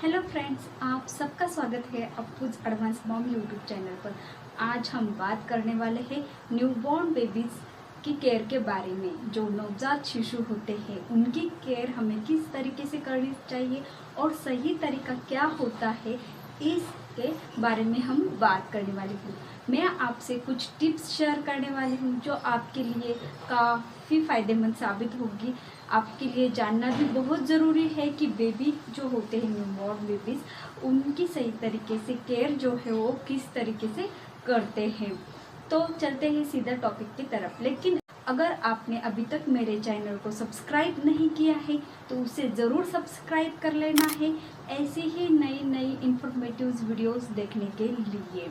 Hello friends, आप सबका स्वागत है अप्पूज एडवांस मॉम यूट्यूब चैनल पर। आज हम बात करने वाले हैं न्यूबॉर्न बेबीज़ की केयर के बारे में। जो नवजात शिशु होते हैं उनकी केयर हमें किस तरीके से करनी चाहिए और सही तरीका क्या होता है, इसके बारे में हम बात करने वाली हूँ। मैं आपसे कुछ टिप्स शेयर करने वाली हूँ जो आपके लिए काफ़ी फ़ायदेमंद साबित होगी। आपके लिए जानना भी बहुत ज़रूरी है कि बेबी जो होते हैं न्यूबॉर्न बेबीज़, उनकी सही तरीके से केयर जो है वो किस तरीके से करते हैं। तो चलते हैं सीधा टॉपिक की तरफ। लेकिन अगर आपने अभी तक मेरे चैनल को सब्सक्राइब नहीं किया है तो उसे ज़रूर सब्सक्राइब कर लेना है, ऐसी ही नई नई इंफॉर्मेटिव वीडियोस देखने के लिए।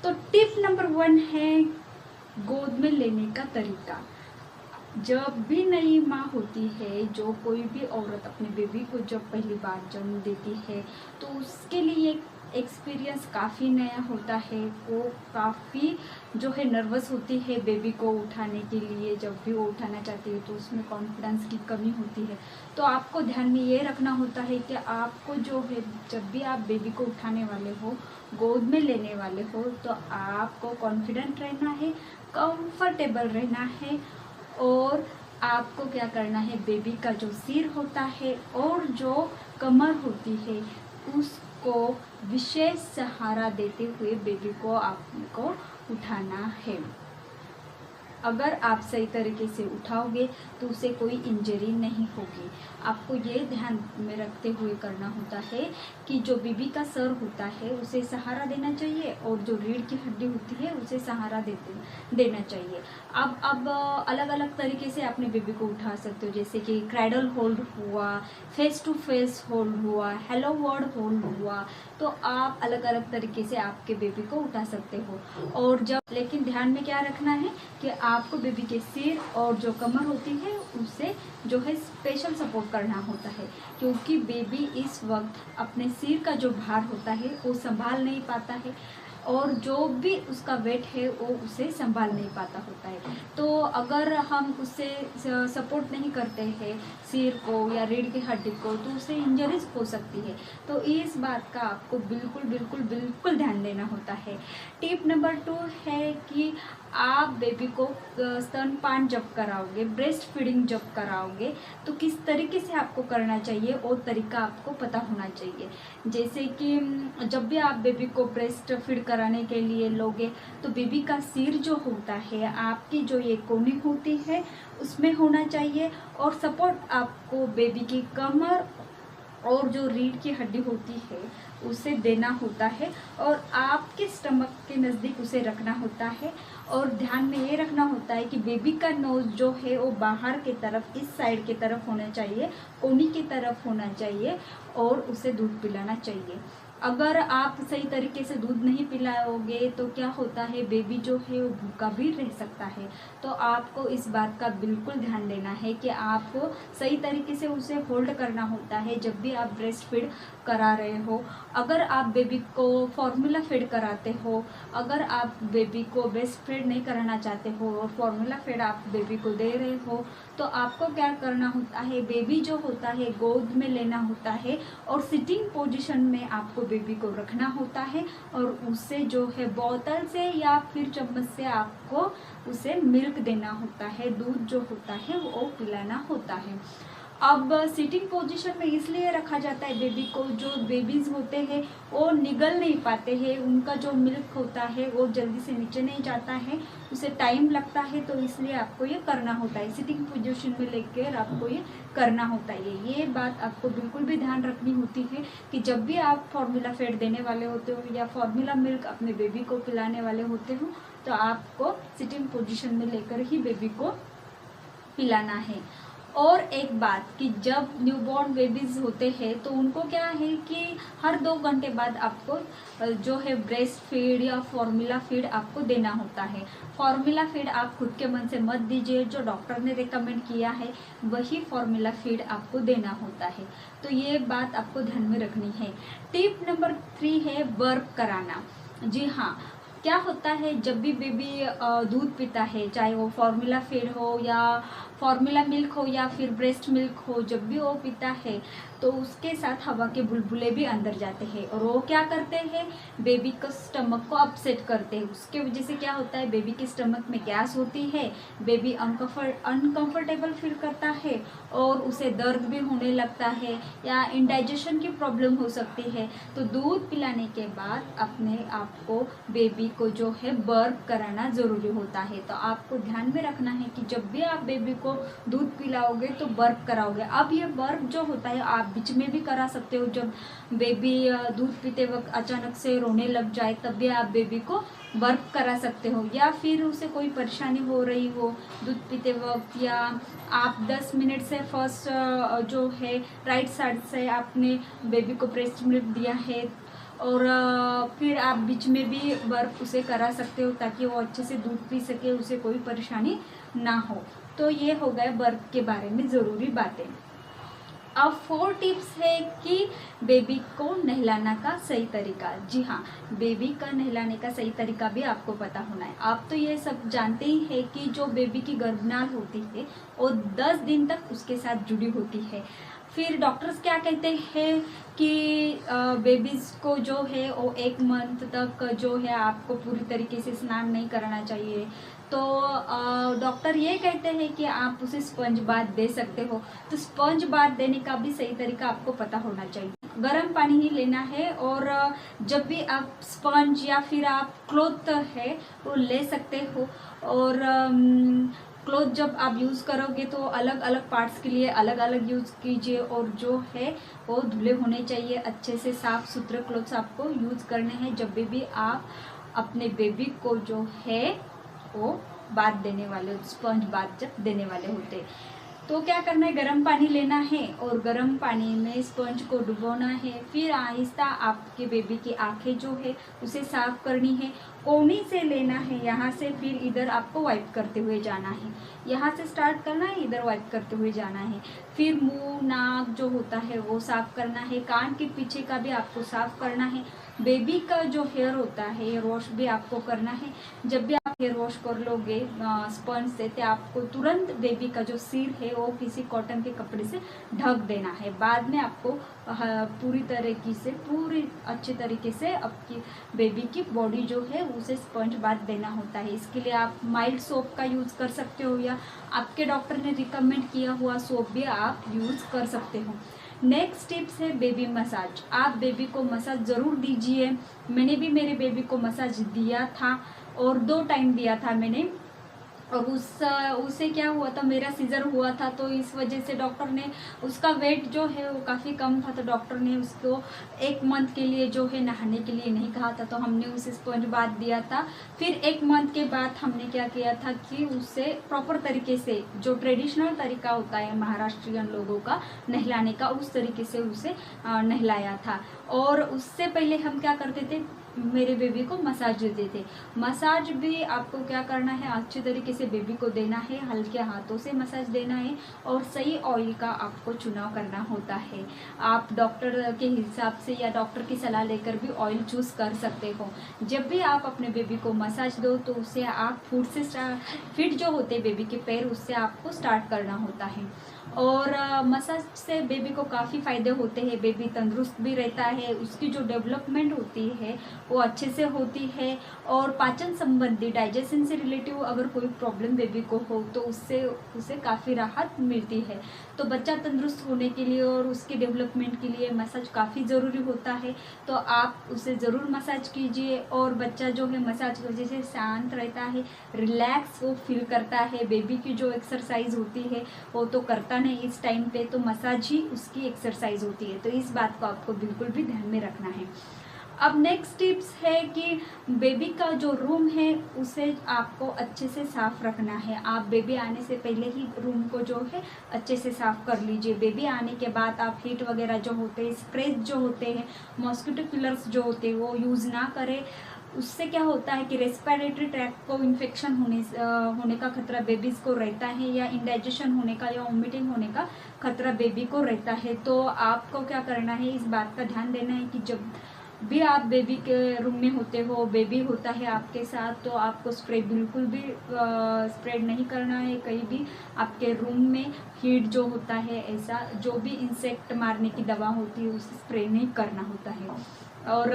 तो टिप नंबर 1 है गोद में लेने का तरीका। जब भी नई माँ होती है, जो कोई भी औरत अपने बेबी को जब पहली बार जन्म देती है तो उसके लिए एक्सपीरियंस काफ़ी नया होता है। वो काफ़ी जो है नर्वस होती है बेबी को उठाने के लिए। जब भी वो उठाना चाहती है तो उसमें कॉन्फिडेंस की कमी होती है। तो आपको ध्यान में ये रखना होता है कि आपको जो है, जब भी आप बेबी को उठाने वाले हो, गोद में लेने वाले हो, तो आपको कॉन्फिडेंट रहना है, कंफर्टेबल रहना है। और आपको क्या करना है, बेबी का जो सिर होता है और जो कमर होती है उसको विशेष सहारा देते हुए बेबी को आपको उठाना है। अगर आप सही तरीके से उठाओगे तो उसे कोई इंजरी नहीं होगी। आपको ये ध्यान में रखते हुए करना होता है कि जो बेबी का सर होता है उसे सहारा देना चाहिए और जो रीढ़ की हड्डी होती है उसे सहारा देना चाहिए। अब अलग अलग तरीके से अपने बेबी को उठा सकते हो, जैसे कि क्रैडल होल्ड हुआ, फेस टू फेस होल्ड हुआ, हेलो वर्ड होल्ड हुआ। तो आप अलग अलग तरीके से आपके बेबी को उठा सकते हो। और जब लेकिन ध्यान में क्या रखना है कि आपको बेबी के सिर और जो कमर होती है उसे जो है स्पेशल सपोर्ट करना होता है, क्योंकि बेबी इस वक्त अपने सिर का जो भार होता है वो संभाल नहीं पाता है और जो भी उसका वेट है वो उसे संभाल नहीं पाता होता है। तो अगर हम उससे सपोर्ट नहीं करते हैं सिर को या रीढ़ की हड्डी को तो उसे इंजरीज हो सकती है। तो इस बात का आपको बिल्कुल बिल्कुल बिल्कुल ध्यान देना होता है। टिप नंबर 2 है कि आप बेबी को स्तनपान जब कराओगे, ब्रेस्ट फीडिंग जब कराओगे, तो किस तरीके से आपको करना चाहिए और तरीका आपको पता होना चाहिए। जैसे कि जब भी आप बेबी को ब्रेस्ट फीड कराने के लिए लोगे तो बेबी का सिर जो होता है, आपकी जो ये कोहनी होती है उसमें होना चाहिए और सपोर्ट आपको बेबी की कमर और जो रीढ़ की हड्डी होती है उसे देना होता है और आपके स्टमक के नज़दीक उसे रखना होता है। और ध्यान में ये रखना होता है कि बेबी का नोज़ जो है वो बाहर की तरफ, इस साइड की तरफ होना चाहिए, कोहनी की तरफ होना चाहिए और उसे दूध पिलाना चाहिए। अगर आप सही तरीके से दूध नहीं पिलाओगे तो क्या होता है, बेबी जो है वो भूखा भी रह सकता है। तो आपको इस बात का बिल्कुल ध्यान देना है कि आपको सही तरीके से उसे होल्ड करना होता है जब भी आप ब्रेस्ट फीड करा रहे हो। अगर आप बेबी को फॉर्मूला फीड कराते हो, अगर आप बेबी को ब्रेस्ट फीड नहीं कराना चाहते हो और फॉर्मूला फीड आप बेबी को दे रहे हो, तो आपको क्या करना होता है, बेबी जो होता है गोद में लेना होता है और सिटिंग पोजीशन में आपको बेबी को रखना होता है और उसे जो है बोतल से या फिर चम्मच से आपको उसे मिल्क देना होता है, दूध जो होता है वो पिलाना होता है। अब सिटिंग पोजीशन में इसलिए रखा जाता है बेबी को, जो बेबीज़ होते हैं वो निगल नहीं पाते हैं, उनका जो मिल्क होता है वो जल्दी से नीचे नहीं जाता है, उसे टाइम लगता है। तो इसलिए आपको ये करना होता है, सिटिंग पोजीशन में लेकर आपको ये करना होता है। ये बात आपको बिल्कुल भी ध्यान रखनी होती है कि जब भी आप फॉर्मूला फीड देने वाले होते हो या फॉर्मूला मिल्क अपने बेबी को पिलाने वाले होते हो तो आपको सिटिंग पोजीशन में लेकर ही बेबी को पिलाना है। और एक बात कि जब न्यूबॉर्न बेबीज़ होते हैं तो उनको क्या है कि हर 2 घंटे बाद आपको जो है ब्रेस्ट फीड या फॉर्मूला फीड आपको देना होता है। फॉर्मूला फीड आप खुद के मन से मत दीजिए, जो डॉक्टर ने रिकमेंड किया है वही फॉर्मूला फीड आपको देना होता है। तो ये बात आपको ध्यान में रखनी है। टिप नंबर 3 है बर्प कराना। जी हाँ, क्या होता है जब भी बेबी दूध पीता है, चाहे वो फॉर्मूला फीड हो या फॉर्मूला मिल्क हो या फिर ब्रेस्ट मिल्क हो, जब भी वो पीता है तो उसके साथ हवा के बुलबुले भी अंदर जाते हैं और वो क्या करते हैं, बेबी का स्टमक को अपसेट करते हैं। उसके वजह से क्या होता है, बेबी के स्टमक में गैस होती है, बेबी अनकंफर्टेबल फील करता है और उसे दर्द भी होने लगता है या इंडाइजेशन की प्रॉब्लम हो सकती है। तो दूध पिलाने के बाद अपने आप को बेबी को जो है बर्प कराना ज़रूरी होता है। तो आपको ध्यान में रखना है कि जब भी आप बेबी को दूध पिलाओगे तो बर्प कराओगे। अब ये बर्प जो होता है आप बीच में भी करा सकते हो, जब बेबी दूध पीते वक्त अचानक से रोने लग जाए तब भी आप बेबी को बर्प करा सकते हो, या फिर उसे कोई परेशानी हो रही हो दूध पीते वक्त, या आप 10 मिनट से फर्स्ट जो है राइट साइड से आपने बेबी को ब्रेस्ट मिल्क दिया है और फिर आप बीच में भी बर्फ उसे करा सकते हो ताकि वो अच्छे से दूध पी सके, उसे कोई परेशानी ना हो। तो ये हो गए बर्फ के बारे में ज़रूरी बातें। अब 4 टिप्स है कि बेबी को नहलाना का सही तरीका। जी हाँ, बेबी का नहलाने का सही तरीका भी आपको पता होना है। आप तो ये सब जानते ही है कि जो बेबी की गर्भनाल होती है वो 10 दिन तक उसके साथ जुड़ी होती है। फिर डॉक्टर्स क्या कहते हैं कि बेबीज़ को जो है वो 1 मंथ तक जो है आपको पूरी तरीके से स्नान नहीं कराना चाहिए। तो डॉक्टर ये कहते हैं कि आप उसे स्पंज बाथ दे सकते हो। तो स्पंज बाथ देने का भी सही तरीका आपको पता होना चाहिए। गर्म पानी ही लेना है और जब भी आप स्पंज या फिर आप क्लॉथ है वो ले सकते हो। और क्लॉथ जब आप यूज़ करोगे तो अलग अलग पार्ट्स के लिए अलग अलग यूज़ कीजिए और जो है वो धुले होने चाहिए। अच्छे से साफ़ सुथरे क्लॉथ्स आपको यूज़ करने हैं जब भी आप अपने बेबी को जो है वो बाथ देने वाले, स्पंज बाथ जब देने वाले होते। तो क्या करना है, गर्म पानी लेना है और गर्म पानी में स्पंज को डुबोना है। फिर आहिस्ता आपके बेबी की आंखें जो है उसे साफ करनी है। कोनी से लेना है यहाँ से, फिर इधर आपको वाइप करते हुए जाना है। यहाँ से स्टार्ट करना है, इधर वाइप करते हुए जाना है। फिर मुंह नाक जो होता है वो साफ करना है। कान के पीछे का भी आपको साफ करना है। बेबी का जो हेयर होता है हेयर वॉश भी आपको करना है। जब भी आप हेयर वॉश कर लोगे स्पंज से तो आपको तुरंत बेबी का जो सिर है वो किसी कॉटन के कपड़े से ढक देना है। बाद में आपको पूरी तरीके से पूरी अच्छे तरीके से आपकी बेबी की बॉडी जो है उसे स्पंज बाथ देना होता है। इसके लिए आप माइल्ड सोप का यूज़ कर सकते हो या आपके डॉक्टर ने रिकमेंड किया हुआ सोप भी आप यूज़ कर सकते हो। नेक्स्ट टिप्स है बेबी मसाज। आप बेबी को मसाज ज़रूर दीजिए। मैंने भी मेरे बेबी को मसाज दिया था और 2 टाइम दिया था मैंने। और उससे क्या हुआ था, मेरा सीजर हुआ था तो इस वजह से डॉक्टर ने उसका वेट जो है वो काफ़ी कम था, तो डॉक्टर ने उसको 1 मंथ के लिए जो है नहाने के लिए नहीं कहा था, तो हमने उसे स्पंज बाथ दिया था। फिर 1 मंथ के बाद हमने क्या किया था कि उसे प्रॉपर तरीके से जो ट्रेडिशनल तरीका होता है महाराष्ट्रियन लोगों का नहलाने का, उस तरीके से उसे नहलाया था। और उससे पहले हम क्या करते थे, मेरे बेबी को मसाज देते थे। मसाज भी आपको क्या करना है, अच्छे तरीके से बेबी को देना है, हल्के हाथों से मसाज देना है और सही ऑयल का आपको चुनाव करना होता है। आप डॉक्टर के हिसाब से या डॉक्टर की सलाह लेकर भी ऑयल चूज़ कर सकते हो। जब भी आप अपने बेबी को मसाज दो तो उसे आप फीट जो होते बेबी के पैर उससे आपको स्टार्ट करना होता है। और मसाज से बेबी को काफ़ी फ़ायदे होते हैं। बेबी तंदुरुस्त भी रहता है, उसकी जो डेवलपमेंट होती है वो अच्छे से होती है। और पाचन संबंधी डाइजेशन से रिलेटिव अगर कोई प्रॉब्लम बेबी को हो तो उससे उसे काफ़ी राहत मिलती है। तो बच्चा तंदुरुस्त होने के लिए और उसके डेवलपमेंट के लिए मसाज काफ़ी ज़रूरी होता है। तो आप उसे ज़रूर मसाज कीजिए और बच्चा जो है मसाज की वजह से शांत रहता है, रिलैक्स वो फील करता है। बेबी की जो एक्सरसाइज होती है वो तो करता नहीं इस टाइम पे, तो मसाज ही उसकी एक्सरसाइज होती है। तो इस बात को आपको बिल्कुल भी ध्यान में रखना है। अब नेक्स्ट टिप्स है कि बेबी का जो रूम है उसे आपको अच्छे से साफ़ रखना है। आप बेबी आने से पहले ही रूम को जो है अच्छे से साफ़ कर लीजिए। बेबी आने के बाद आप हीट वगैरह जो होते हैं, स्प्रेज जो होते हैं, मॉस्किटो किलर्स जो होते हैं वो यूज़ ना करें। उससे क्या होता है कि रेस्पिरेटरी ट्रैक्ट को इन्फेक्शन होने का खतरा बेबीज़ को रहता है, या इंडाइजेशन होने का या वॉमिटिंग होने का खतरा बेबी को रहता है। तो आपको क्या करना है, इस बात का ध्यान देना है कि जब भी आप बेबी के रूम में होते हो, बेबी होता है आपके साथ, तो आपको स्प्रे बिल्कुल भी स्प्रेड नहीं करना है कहीं भी आपके रूम में। हीट जो होता है, ऐसा जो भी इंसेक्ट मारने की दवा होती है उसे स्प्रे नहीं करना होता है। और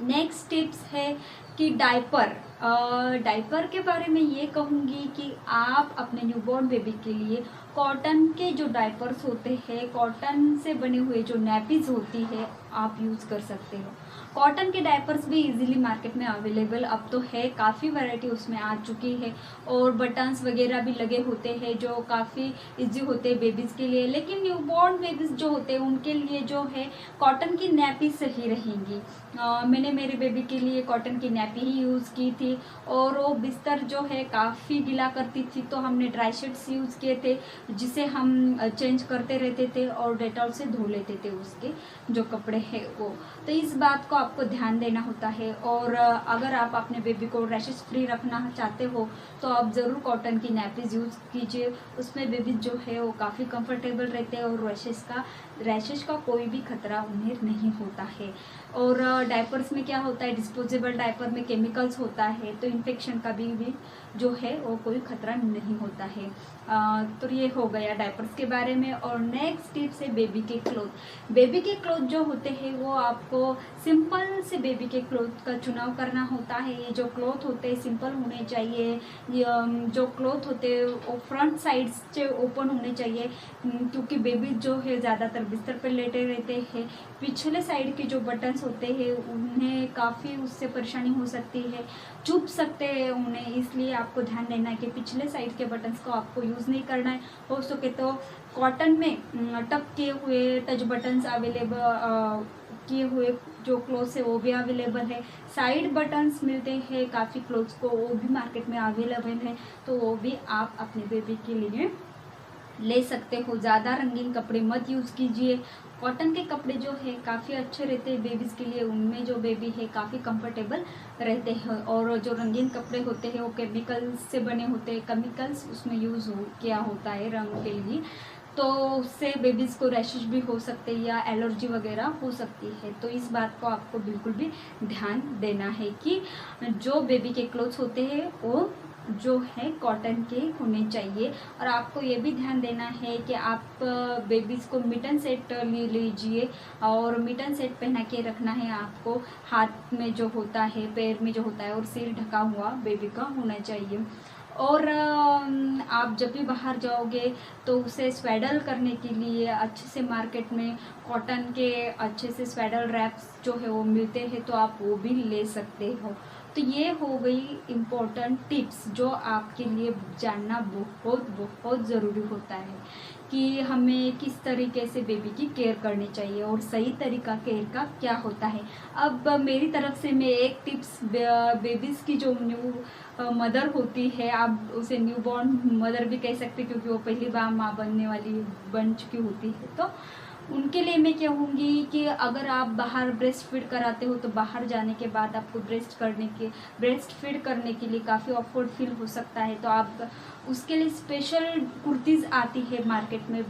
नेक्स्ट टिप्स है कि डायपर के बारे में ये कहूँगी कि आप अपने न्यूबॉर्न बेबी के लिए कॉटन के जो डायपर्स होते हैं, कॉटन से बने हुए जो नैपीज होती है, आप यूज़ कर सकते हो। कॉटन के डायपर्स भी इजीली मार्केट में अवेलेबल अब तो है, काफ़ी वैरायटी उसमें आ चुकी है, और बटन्स वगैरह भी लगे होते हैं जो काफ़ी इजी होते हैं बेबीज़ के लिए। लेकिन न्यूबॉर्न बेबीज़ जो होते हैं उनके लिए जो है कॉटन की नैपी सही रहेंगी। मैंने मेरे बेबी के लिए कॉटन की नैपी ही यूज़ की थी, और वो बिस्तर जो है काफ़ी गीला करती थी, तो हमने ड्राई शीट्स यूज़ किए थे जिसे हम चेंज करते रहते थे और डेटॉल से धो लेते थे उसके जो कपड़े हैं वो। तो इस बात को आपको ध्यान देना होता है। और अगर आप अपने बेबी को रैशेस फ्री रखना चाहते हो तो आप ज़रूर कॉटन की नैपीज़ यूज़ कीजिए, उसमें बेबी जो है वो काफ़ी कंफर्टेबल रहते हैं और रैशेस का कोई भी खतरा उन्हें नहीं होता है। और डायपर्स में क्या होता है, डिस्पोजेबल डायपर में केमिकल्स होता है, तो इन्फेक्शन का भी जो है वो कोई खतरा नहीं होता है। तो ये हो गया डायपर्स के बारे में। और नेक्स्ट टिप्स है बेबी के क्लोथ। बेबी के क्लोथ जो होते हैं वो आपको सिंपल से बेबी के क्लोथ का चुनाव करना होता है। ये जो क्लोथ होते हैं सिंपल होने चाहिए, जो क्लोथ होते हैं वो फ्रंट साइड से ओपन होने चाहिए, क्योंकि बेबी जो है ज़्यादातर बिस्तर पर लेटे रहते हैं। पिछले साइड के जो बटन्स होते हैं उन्हें काफ़ी उससे परेशानी हो सकती है, चुभ सकते हैं उन्हें, इसलिए आपको ध्यान देना है कि पिछले साइड के बटन्स को आपको यूज़ नहीं करना है। हो सके तो कॉटन में टक किए हुए टच बटन्स अवेलेबल किए हुए जो क्लोथ्स है वो भी अवेलेबल है। साइड बटन्स मिलते हैं काफ़ी क्लोथ्स को, वो भी मार्केट में अवेलेबल है, तो वो भी आप अपने बेबी के लिए ले सकते हो। ज़्यादा रंगीन कपड़े मत यूज़ कीजिए। कॉटन के कपड़े जो है काफ़ी अच्छे रहते हैं बेबीज़ के लिए, उनमें जो बेबी है काफ़ी कंफर्टेबल रहते हैं। और जो रंगीन कपड़े होते हैं वो केमिकल्स से बने होते हैं, केमिकल्स उसमें यूज़ किया होता है रंग के लिए, तो उससे बेबीज़ को रैशेज भी हो सकते हैं या एलर्जी वगैरह हो सकती है। तो इस बात को आपको बिल्कुल भी ध्यान देना है कि जो बेबी के क्लोथ्स होते हैं वो जो है कॉटन के होने चाहिए। और आपको ये भी ध्यान देना है कि आप बेबीज़ को मिटन सेट ले लीजिए, और मिटन सेट पहना के रखना है आपको। हाथ में जो होता है, पैर में जो होता है, और सिर ढका हुआ बेबी का होना चाहिए। और आप जब भी बाहर जाओगे तो उसे स्वेडल करने के लिए अच्छे से मार्केट में कॉटन के अच्छे से स्वेडल रैप्स जो है वो मिलते हैं, तो आप वो भी ले सकते हो। तो ये हो गई इम्पोर्टेंट टिप्स जो आपके लिए जानना बहुत बहुत ज़रूरी होता है कि हमें किस तरीके से बेबी की केयर करनी चाहिए और सही तरीका केयर का क्या होता है। अब मेरी तरफ से मैं एक टिप्स बेबीज़ की जो न्यू मदर होती है, आप उसे न्यू बॉर्न मदर भी कह सकते हैं क्योंकि वो पहली बार माँ बन चुकी होती है, तो उनके लिए मैं कहूँगी कि अगर आप बाहर ब्रेस्ट फीड कराते हो तो बाहर जाने के बाद आपको ब्रेस्ट फीड करने के लिए काफ़ी ऑकवर्ड फील हो सकता है, तो आप उसके लिए स्पेशल कुर्तीज़ आती है मार्केट में,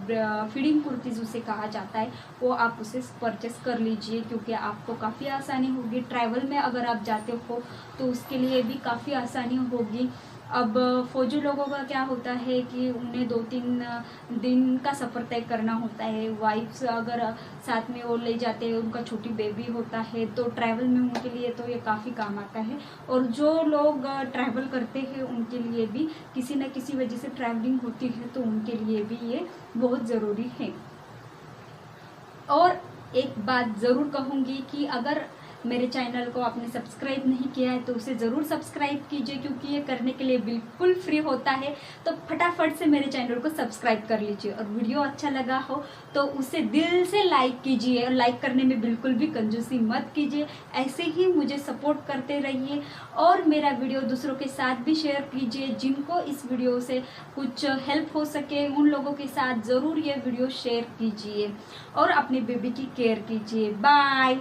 फीडिंग कुर्तीज़ उसे कहा जाता है, वो आप उसे परचेस कर लीजिए क्योंकि आपको काफ़ी आसानी होगी। ट्रैवल में अगर आप जाते हो तो उसके लिए भी काफ़ी आसानी होगी। अब फौजी लोगों का क्या होता है कि उन्हें 2-3 दिन का सफ़र तय करना होता है। वाइफ्स अगर साथ में वो ले जाते हैं, उनका छोटी बेबी होता है, तो ट्रैवल में उनके लिए तो ये काफ़ी काम आता है। और जो लोग ट्रैवल करते हैं उनके लिए भी किसी न किसी वजह से ट्रैवलिंग होती है, तो उनके लिए भी ये बहुत ज़रूरी है। और एक बात ज़रूर कहूँगी कि अगर मेरे चैनल को आपने सब्सक्राइब नहीं किया है तो उसे ज़रूर सब्सक्राइब कीजिए, क्योंकि ये करने के लिए बिल्कुल फ्री होता है। तो फटाफट से मेरे चैनल को सब्सक्राइब कर लीजिए, और वीडियो अच्छा लगा हो तो उसे दिल से लाइक कीजिए, और लाइक करने में बिल्कुल भी कंजूसी मत कीजिए। ऐसे ही मुझे सपोर्ट करते रहिए, और मेरा वीडियो दूसरों के साथ भी शेयर कीजिए। जिनको इस वीडियो से कुछ हेल्प हो सके उन लोगों के साथ ज़रूर ये वीडियो शेयर कीजिए, और अपने बेबी की केयर कीजिए। बाय।